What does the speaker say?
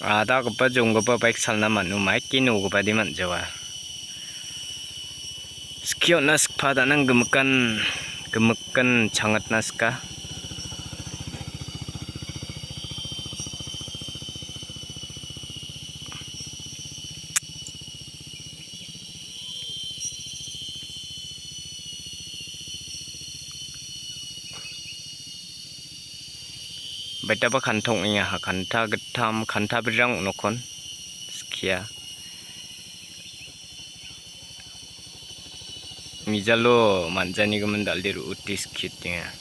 Ada ko pa jung ko pa baik sal naman umay kinu ko pa di man jawa. Skio nas pada nang gemekan cangat nas ka. Beta pa kantong iya ha kanta getam kanta berang nokon skia mijalo manjani ko mandal diru utis kitnya